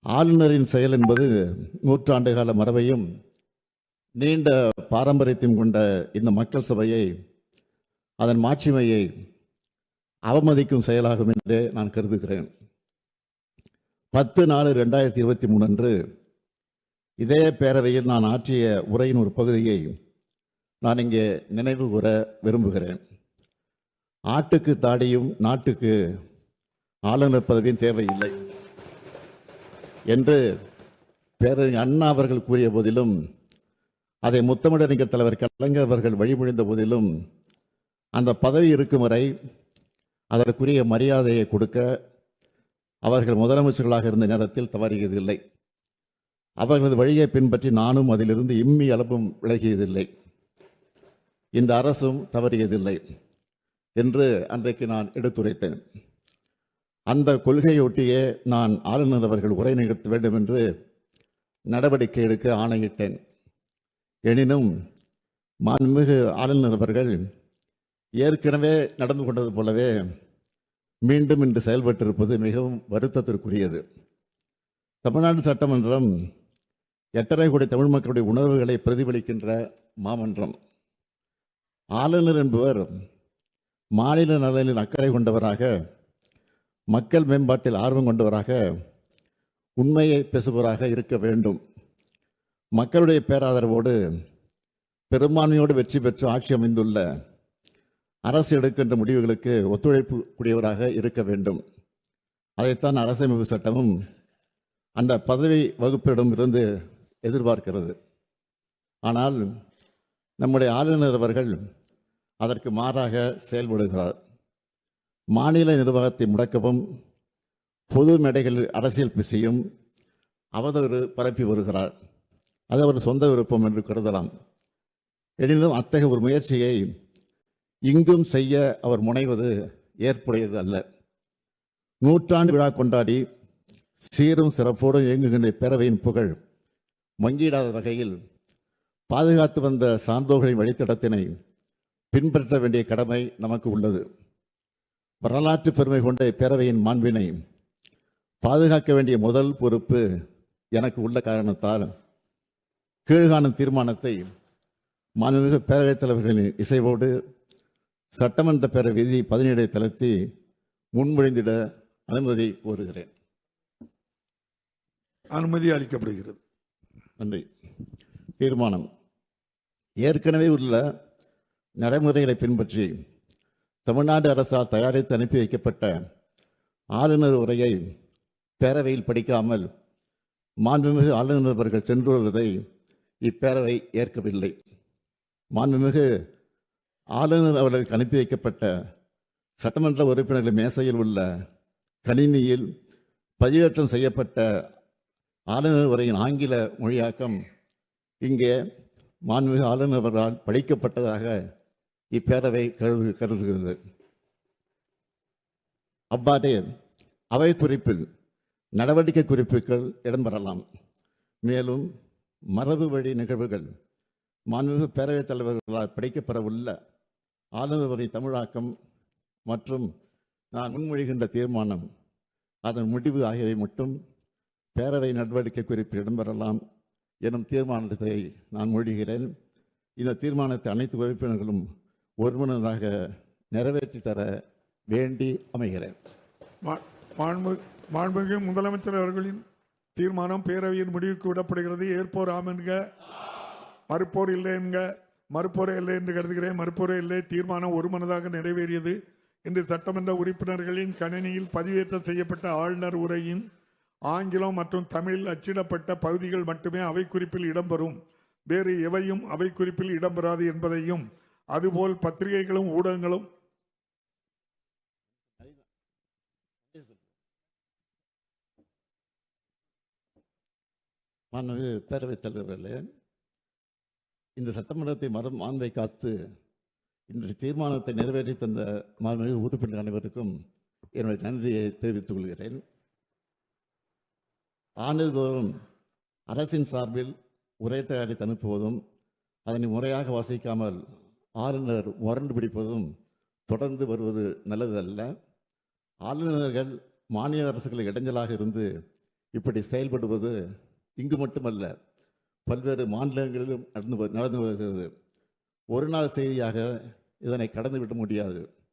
ஆளுநரின் செயல் என்பது நூற்றாண்டு கால மரபையும் நீண்ட பாரம்பரியத்தையும் கொண்ட இந்த மக்கள் சபையை அதன் மாட்சிமையை அவமதிக்கும் செயலாகும் என்றே நான் கருதுகிறேன். 10/4/2023 அன்று இதே பேரவையில் நான் ஆற்றிய உரையின் ஒரு பகுதியை நான் இங்கே நினைவு கூற விரும்புகிறேன். ஆட்டுக்கு தாடியும் நாட்டுக்கு ஆளுநர் பதவியும் தேவையில்லை என்று பேரறிஞர் அண்ணா அவர்கள் கூறிய போதிலும், அதை முத்தமிழறிஞர் தலைவர் கலைஞர் அவர்கள் வழிமொழிந்த போதிலும், அந்த பதவி இருக்கும் வரை அதற்குரிய மரியாதையை கொடுக்க அவர்கள் முதலமைச்சர்களாக இருந்த நேரத்தில் தவறியதில்லை. அவர்களது வழியை பின்பற்றி நானும் அதிலிருந்து இம்மி அளவும் விலகியதில்லை. இந்த அரசும் தவறியதில்லை என்று அன்றைக்கு நான் எடுத்துரைத்தேன். அந்த கொள்கையொட்டியே நான் ஆளுநர் அவர்கள் உரை நிகழ்த்த வேண்டும் என்று நடவடிக்கை எடுக்க ஆணையிட்டேன். எனினும் மாண்புமிகு ஆளுநர் அவர்கள் ஏற்கனவே நடந்து கொண்டது போலவே மீண்டும் இன்று செயல்பட்டிருப்பது மிகவும் வருத்தத்திற்குரியது. தமிழ்நாடு சட்டமன்றம் 8.5 கோடி தமிழ் மக்களுடைய உணர்வுகளை பிரதிபலிக்கின்ற மாமன்றம். ஆளுநர் என்பவர் மாநில நலனில் அக்கறை கொண்டவராக, மக்கள் மேம்பாட்டில் ஆர்வம் கொண்டவராக, உண்மையை பேசுபவராக இருக்க வேண்டும். மக்களுடைய பேராதரவோடு பெரும்பான்மையோடு வெற்றி பெற்று ஆட்சி அமைந்துள்ள அரசு எடுக்கின்ற முடிவுகளுக்கு ஒத்துழைப்பு கூடியவராக இருக்க வேண்டும். அதைத்தான் அரசமைப்பு சட்டமும் அந்த பதவி வகுப்பிடம் இருந்து எதிர்பார்க்கிறது. ஆனால் நம்முடைய ஆளுநர் அவர்கள் அதற்கு மாறாக செயல்படுகிறார். மாநில நிர்வாகத்தை முடக்கவும், பொது மேடைகளில் அரசியல் பேசியும் அவதூறு பரப்பி வருகிறார். அது அவர் சொந்த விருப்பம் என்று கருதலாம். எனினும் அத்தகைய ஒரு முயற்சியை இங்கும் செய்ய அவர் முனைவது ஏற்புடையது அல்ல. நூற்றாண்டு விழா கொண்டாடி சீரும் சிறப்போடும் இயங்குகின்ற பேரவையின் புகழ் மங்கிடாத வகையில் பாதுகாத்து வந்த சான்றோர்களின் வழித்தடத்தினை பின்பற்ற வேண்டிய கடமை நமக்கு உள்ளது. வரலாற்று பெருமை கொண்ட பேரவையின் மாண்பினை பாதுகாக்க வேண்டிய முதல் பொறுப்பு எனக்கு உள்ள காரணத்தால் கீழ்காணும் தீர்மானத்தை மாண்புமிகு பேரவைத் தலைவர்களின் இசைவோடு சட்டமன்ற பேரவை விதி 17 தளர்த்தி முன்மொழிந்திட அனுமதி கோருகிறேன். அனுமதி அளிக்கப்படுகிறது. நன்றி. தீர்மானம்: ஏற்கனவே உள்ள நடைமுறைகளை பின்பற்றி தமிழ்நாடு அரசால் தயாரித்து அனுப்பி வைக்கப்பட்ட ஆளுநர் உரையை பேரவையில் படிக்காமல் மாண்புமிகு ஆளுநர் அவர்கள் சென்று வருவதை இப்பேரவை ஏற்கவில்லை. மாண்புமிகு ஆளுநர் அவர்களுக்கு அனுப்பி வைக்கப்பட்ட சட்டமன்ற உறுப்பினர்கள் மேசையில் உள்ள கணினியில் பதிவேற்றம் செய்யப்பட்ட ஆளுநர் உரையின் ஆங்கில மொழியாக்கம் இங்கே மாண்புமிகு ஆளுநர் அவர்களால் படிக்கப்பட்டதாக இப்பேரவை கருதுகிறது. அவ்வாறே அவை குறிப்பில் நடவடிக்கை குறிப்புகள் இடம்பெறலாம். மேலும் மரபு வழி நிகழ்வுகள் மாண்புமிகு பேரவைத் தலைவர்களால் படிக்கப்பெறவுள்ள ஆளுநர் தமிழாக்கம் மற்றும் நான் முன்மொழிகின்ற தீர்மானம், அதன் முடிவு ஆகியவை மட்டும் பேரவை நடவடிக்கை குறிப்பில் இடம்பெறலாம் எனும் தீர்மானத்தை நான் மொழிகிறேன். இந்த தீர்மானத்தை அனைத்து உறுப்பினர்களும் ஒருமனதாக நிறைவேற்றி தர வேண்டி அமைகிறேன். மாண்புமிகு முதலமைச்சர் அவர்களின் தீர்மானம் பேரவையின் முடிவுக்கு விடப்படுகிறது. ஏற்போர் ஆம் என்க, மறுப்போர் இல்லை என்க. மறுப்போரே இல்லை என்று கருதுகிறேன். மறுப்போரே இல்லை. தீர்மானம் ஒருமனதாக நிறைவேறியது. இன்று சட்டமன்ற உறுப்பினர்களின் கணினியில் பதிவேற்றம் செய்யப்பட்ட ஆளுநர் உரையின் ஆங்கிலம் மற்றும் தமிழில் அச்சிடப்பட்ட பகுதிகள் மட்டுமே அவை குறிப்பில் இடம்பெறும். வேறு எவையும் அவை குறிப்பில் இடம்பெறாது என்பதையும், அதுபோல் பத்திரிகைகளும் ஊடகங்களும் பேரவைத் தலைவர்களே, இந்த சட்டமன்றத்தை மாண்பை காத்து இந்த தீர்மானத்தை நிறைவேற்றி தந்த மாண்புமிகு உறுப்பினர் அனைவருக்கும் என்னுடைய நன்றியை தெரிவித்துக் கொள்கிறேன். ஆண்டுதோறும் அரசின் சார்பில் உரை தயாரித்து அனுப்புவதும் அதனை முறையாக வாசிக்காமல் ஆளுநர் முரண்டு பிடிப்பதும் தொடர்ந்து வருவது நல்லது அல்ல. ஆளுநர்கள் மாநில அரசுகளுக்கு இடைஞ்சலாக இருந்து இப்படி செயல்படுவது இங்கு மட்டுமல்ல, பல்வேறு மாநிலங்களிலும் நடந்து வருகிறது. ஒரு நாள் செய்தியாக இதனை கடந்துவிட முடியாது.